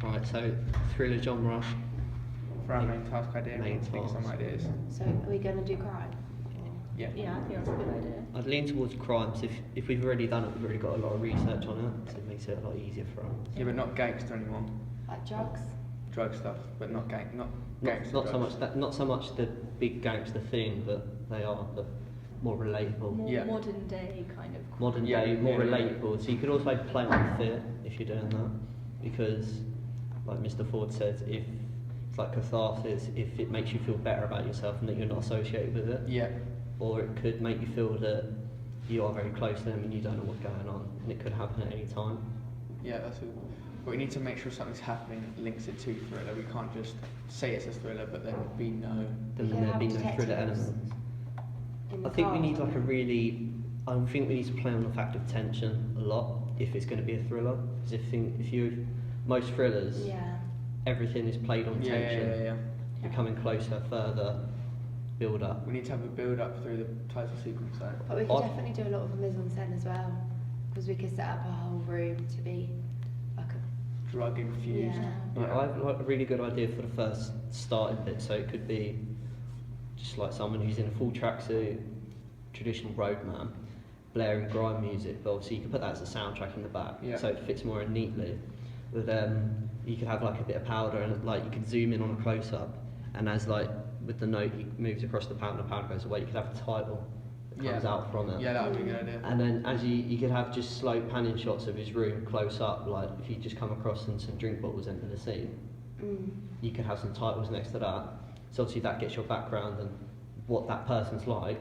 Right, so thriller genre. For our main task idea, we Main need to think of some task. ideas. So are we going to do crime? Yeah. Yeah, I think that's a good idea. I'd lean towards crimes. If we've already done it, we've already got a lot of research on it, so it makes it a lot easier for us. Yeah, but not gangster anymore. Like drugs? Drug stuff, but not gangster Not so drugs. much that, not so much the big gangster thing that they are, but more relatable. More Yeah. modern day kind of. Modern Yeah, day, more yeah, yeah. relatable. So you could also play on fear if you're doing that, because, like Mr. Ford says, if it's like catharsis, if it makes you feel better about yourself and that you're not associated with it, Yeah. or it could make you feel that you are very close to them and you don't know what's going on, and it could happen at any time. Yeah, that's it. But we need to make sure something's happening that links it to thriller. We can't just say it's a thriller, but then be no. Then We can there'd have be no thriller detectives elements. in the I think we car need or like a something. really. I think we need to play on the fact of tension a lot if it's going to be a thriller. Because if you most thrillers, Yeah. everything is played on Yeah, tension. yeah. You're coming closer, further, build up. We need to have a build up through the title sequence though. But we could I've- definitely do a lot of mise en scène as well. Because we could set up a whole room to be like a... Drug infused. Yeah. Like, I have like a really good idea for the first starting bit. So it could be just like someone who's in a full tracksuit, traditional roadman, blaring grime music. But obviously you could put that as a soundtrack in the back, Yeah. so it fits more in neatly. But you could have like a bit of powder and like you could zoom in on a close up, and as like with the note he moves across the powder goes away, you could have the title that comes Yeah. out from it. Yeah, that would be a good idea. And then as you could have just slow panning shots of his room close up, like if you just come across and some drink bottles enter the scene, Mm. you could have some titles next to that. So obviously that gets your background and what that person's like.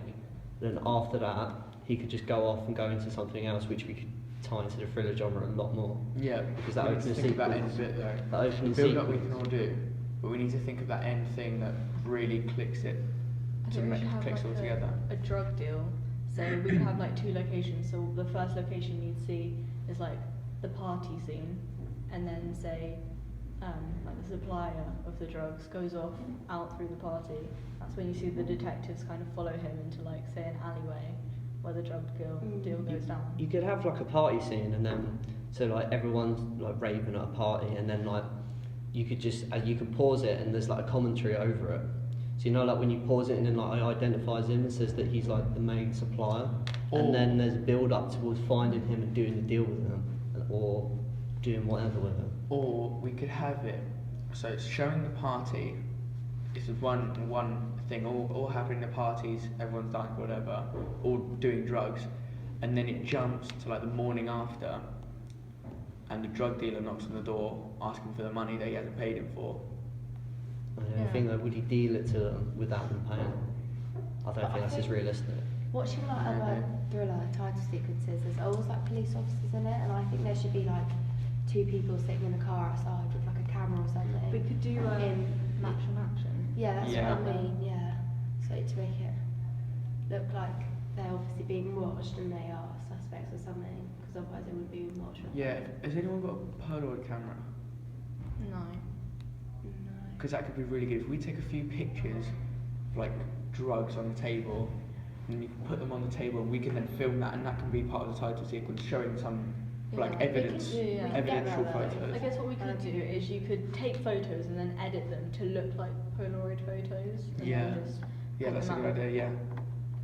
Then after that, he could just go off and go into something else, which we could tie into the thriller genre a lot more. Yeah, Because that we need to opening think about sequence- end bit though. That opening The build up we sequence. can all do, but we need to think of that end thing that really clicks it I to think we make should have clicks like all together. a drug deal. So we could have like two locations. So the first location you'd see is like the party scene, and then say like the supplier of the drugs goes off out through the party. That's when you see the detectives kind of follow him into like say an alleyway where the drug deal goes down. You could have like a party scene, and then so like everyone's like raving at a party, and then like you could just you could pause it, and there's like a commentary over it. So you know, like when you pause it, and then like it identifies him and says that he's like the main supplier, and then there's a build up towards finding him and doing the deal with him, or doing whatever with him. Or we could have it so it's showing the party. This is one thing, all happening at parties, everyone's dying, whatever, all doing drugs, and then it jumps to like the morning after, and the drug dealer knocks on the door asking for the money that he hasn't paid him for. I Yeah. think that would he deal it to them without them paying? I don't But I think that's as think- realistic. Watching like other thriller title sequences, there's always like police officers in it, and I think there should be like two people sitting in a car outside with like a camera or something. We could do in action. Yeah, that's Yeah. what I mean, yeah. So to make it look like they're obviously being watched and they are suspects or something, because otherwise they wouldn't be being watched. Yeah, has anyone got a Polaroid camera? No. No. Because that could be really good. If we take a few pictures of like drugs on the table, and you can put them on the table, and we can then film that, and that can be part of the title sequence, showing some like Yeah. We can evidence, do, yeah. evidential We can get that, photos. I guess what we could do is you could take photos and then edit them to look like Polaroid photos. And Yeah. then just Yeah, put that's a them good out. idea. Yeah,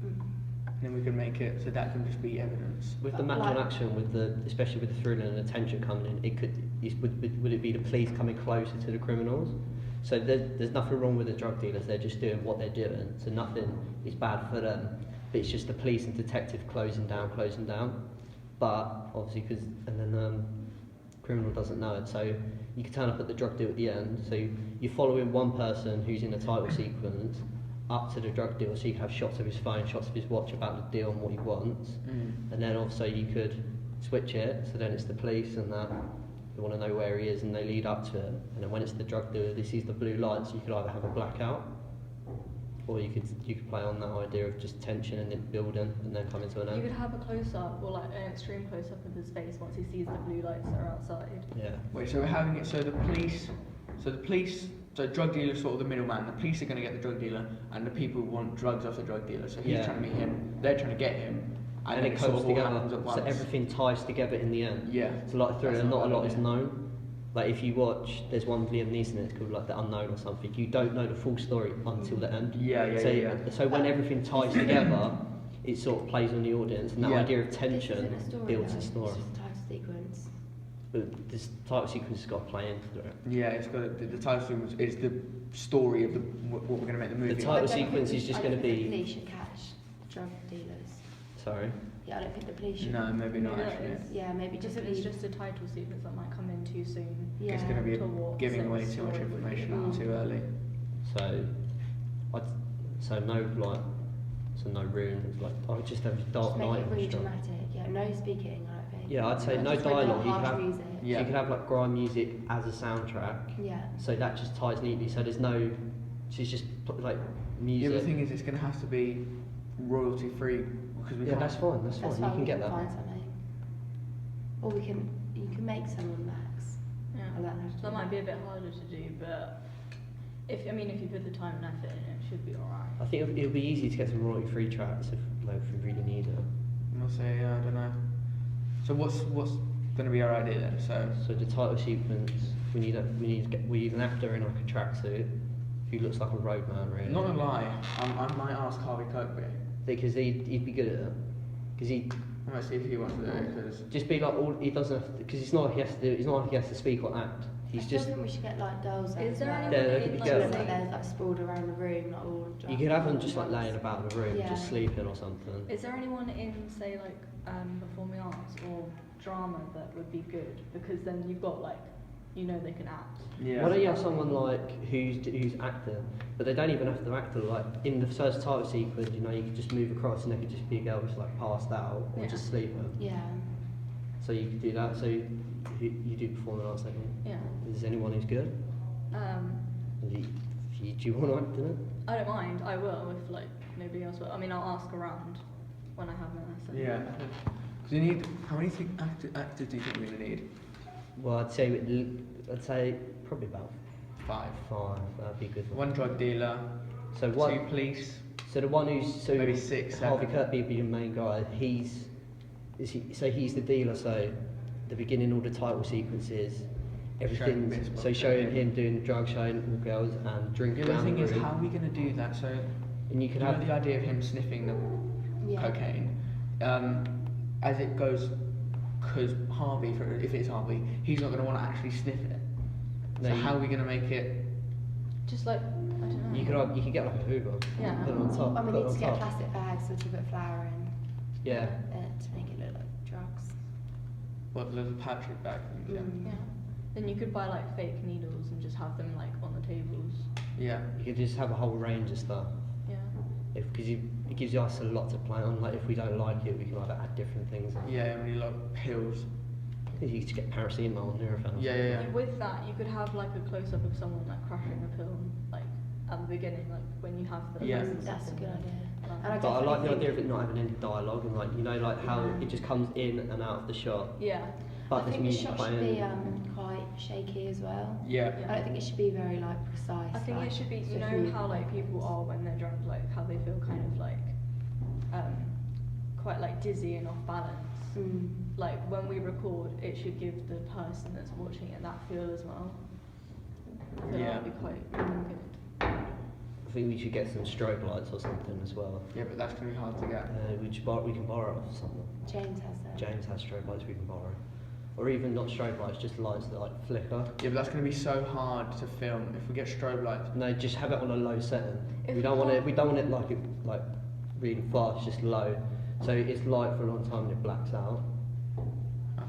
Mm. and then we can make it so that can just be evidence. With the But match like- on action, with the especially with the thriller and the tension coming in, it could would it be the police coming closer to the criminals? So there's nothing wrong with the drug dealers; they're just doing what they're doing. So nothing is bad for them. But it's just the police and detective closing down. But obviously, and then criminal doesn't know it. So you can turn up at the drug deal at the end. So you're following one person who's in the title sequence up to the drug deal. So you can have shots of his phone, shots of his watch about the deal and what he wants. And then also you could switch it, so then it's the police and that they want to know where he is and they lead up to him. And then when it's the drug dealer, they sees the blue lights. You could either have a blackout, or you could play on that idea of just tension and it building and then coming to an You end. could have a close up or like an extreme close up of his face once he sees the blue lights that are outside. Yeah. Wait, so we're having it so the police, so drug dealer's sort of the middleman. The police are going to get the drug dealer, and the people who want drugs off the drug dealer. So he's Yeah. trying to meet him, they're trying to get him, And then it sort comes of all together, happens at once. so everything ties together in the end. Yeah. So like thriller, That's not a not lot bad is idea. known. Like if you watch, there's one with Liam Neeson, it's called like The Unknown or something. You don't know the full story until the end. So when everything ties together, it sort of plays on the audience, and that idea of This tension isn't a story, builds though, a story. It's just a title sequence. But this title sequence has got to play into it. Yeah, it's got the title sequence is the story of what we're going to make the movie. The title I don't sequence think is just I don't gonna think be- The police should catch drug dealers. Sorry. Yeah, I don't think the police should. No, maybe not Maybe that actually. is. Yeah, maybe just If it's leave. just a title sequence that might come in too soon. Yeah. It's going to be Towards giving it, away the too much story would be information about- too early. So, no runes. Like I would just have Just Dark make Knight it really orchestra. dramatic. Yeah, no speaking. I don't think. Yeah, I'd say no Just like dialogue. You harsh could have, music. Yeah. so you could have like grime music as a soundtrack. Yeah. So that just ties neatly. So there's no, so it's just like Yeah, music. the thing is, it's going to have to be royalty free because we Yeah, can't. that's fine. That's That's fine. why You can we get can that. find something. Or you can make someone Max. Yeah. I learned how to do That might be a bit harder to do, but if you put the time and effort in it, it should be alright. I think it'll be easy to get some royalty-free tracks if we really need it. We'll say, I don't know. So what's going to be our idea then? So the title sequence, we need an actor in like a tracksuit who looks like a roadman, really. Not gonna lie, I might ask Harvey Kirkby. Because he'd be good at it. Because he I might see if he wants to do it because just be like all he doesn't have to, because it's not like he has to do. It's not like he has to speak or act. He's I just. still think we should get like girls there Is as there well. anyone Yeah, there in could be like, girls. Like say- there's like sprawled around the room, like all. You could have them just like laying about the room, Yeah. just sleeping or something. Is there anyone in, say, like performing arts or drama that would be good? Because then you've got like, they can act. yeah. Why don't you have someone like who's acting, but they don't even have to act. Like in the first title sequence, you could just move across and they could just be a girl who's like passed out or Yeah. just sleeping. Yeah. So you could do that. So you do performing arts. Then Yeah. is there anyone who's good? Do you want to act in it? I don't mind. I will if like nobody else will. I mean, I'll ask around when I have my lesson. Yeah. Because you need how many actors do you think we're gonna need? Well, I'd say probably about 5. 5. That'd be a good. One drug dealer, So 2 what? police. So the one who's Maybe 6, Harvey 7. Kirkby would be the main guy. He's the dealer. So the beginning, all the title sequences, Showing bits everything. of So showing cocaine. him doing drugs, showing all girls and drinking. Yeah, the around thing the is, room. how are we gonna do that? So And you could you know have the idea of him sniffing the Yeah. cocaine, as it goes, because Harvey, if it's Harvey, he's not going to want to actually sniff it. No, So you- how are we going to make it? Just like, I don't know. you could get like a Hoover. Yeah. Put it on top. I mean, put it need on to get top. plastic bags with a bit of flour in Yeah. to make it look like drugs. What little Patrick bag? Yeah. Mm. Yeah. Then you could buy like fake needles and just have them like on the tables. Yeah. You could just have a whole range of stuff. Yeah. Because it gives us a lot to play on. Like if we don't like it, we can either add different things. In. Yeah, and really like pills. You could get paracetamol, Nurofen. Yeah. With that, you could have like a close up of someone like crushing a pill, like at the beginning, like when you have the. Yeah. person That's a sitting good there. idea. Like- And I But I like the definitely idea of think- it not having any dialogue and like how Yeah. it just comes in and out of the shot. Yeah. But I there's think the music shot playing. should be quite shaky as well. Yeah. Yeah. I don't think it should be very like precise. I think like, it should be, you swift know movement how like like people this. are when they're drunk, like how they feel kind of like quite like dizzy and off balance. Mm. Like when we record, it should give the person that's watching it that feel as well. I feel Yeah. that'd be quite good. I think we should get some strobe lights or something as well. Yeah, but that's going to be hard to get. We can borrow off someone. James has them. James has strobe lights we can borrow. Or even not strobe lights, just lights that like flicker. Yeah, but that's going to be so hard to film if we get strobe lights. No, just have it on a low setting. If We don't want can't- it. We don't want it like really fast, just low. So it's light for a long time and it blacks out.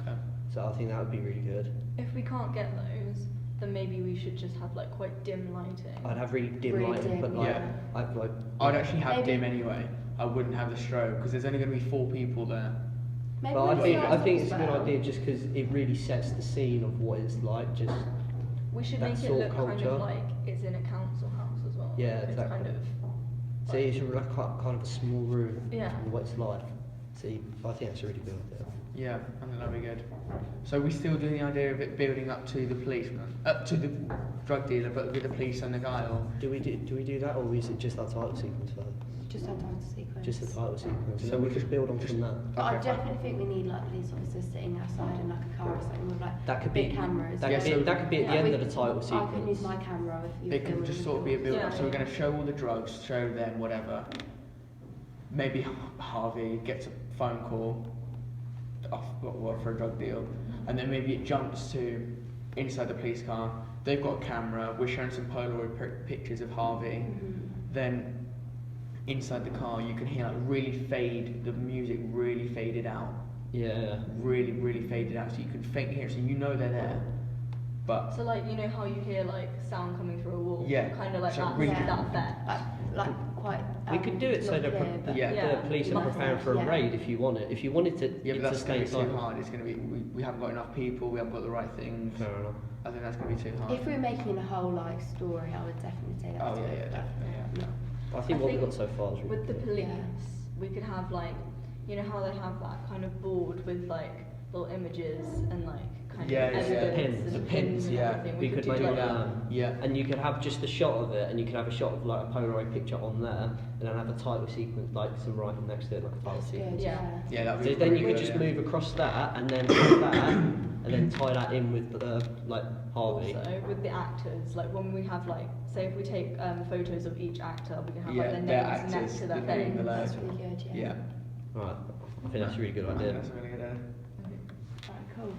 Okay. So I think that would be really good. If we can't get those, then maybe we should just have like quite dim lighting. I'd have really dim Really lighting, dim, but like yeah. I'd like. I'd actually have Maybe- dim anyway. I wouldn't have the strobe because there's only going to be 4 people there. Maybe But we I do think lights it's a as good well. idea just because it really sets the scene of what it's like. Just We should that make it sort look of kind culture. of like it's in a council house as well. Yeah, It's exactly. kind of. so it's like kind of a small room. Yeah. And what it's like. See, I think that's a really good idea. Yeah, I think that'd be good. So we still doing the idea of it building up to the policeman, up to the drug dealer, but with the police and the guy, or Do we do that, or is it just our title sequence first? Just on title sequence. Just the title sequence. So So we we just build on from that. But I Okay, fine. definitely think we need like police officers sitting outside in like a car or something with like That could big be cameras. that, Yeah, could, be, so- that could be at the Yeah, end we- of the title I can use sequence. my camera if you're It can filming just with sort of be a yours. build Yeah. up. So we're going to show all the drugs, show them whatever. Maybe Harvey gets a phone call off for a drug deal, and then maybe it jumps to inside the police car. They've got a camera. We're showing some Polaroid pictures of Harvey. Mhm. Then inside the car, you can hear like really fade. The music really faded out. Yeah. Really faded out. So you can faintly hear it. So you know they're there. But So like you know how you hear like sound coming through a wall? Yeah, Kind of like so that, really- that effect. Like quite. We could do it so not the, clear, but- Yeah. the police are Muffled, preparing for a yeah. raid if you want it. If you wanted to, yeah, but to that's stay going to be too silent. hard. It's going to be we haven't got enough people. We haven't got the right things. Fair enough. I think that's going to be too hard. If we're making a whole like story, I would definitely say that's Oh, yeah, good, yeah, but definitely, yeah. no. I think I what we've think got so far is really With the good. police, Yeah. we could have like, you know how they have that kind of board with like little images and like kind Yeah, of yeah, yeah. evidence The and pins, and yeah. everything. We could do make like it, that. Yeah. and you could have just a shot of it, and you could have a shot of like a Polaroid picture on there, and then have a title sequence, like some writing next to it, like a title That's sequence. good, Yeah. yeah. Yeah, that would So be then really you could good, just yeah. move across that, and then have that, and then tie that in with like Harvey. Also, with the actors, like when we have like, say if we take photos of each actor, we can have Yeah, like their their names next actors, to the their name thing. below. That's really good, yeah. Yeah. Right, I think that's a really good I think idea. that's a really good idea. Alright, cool.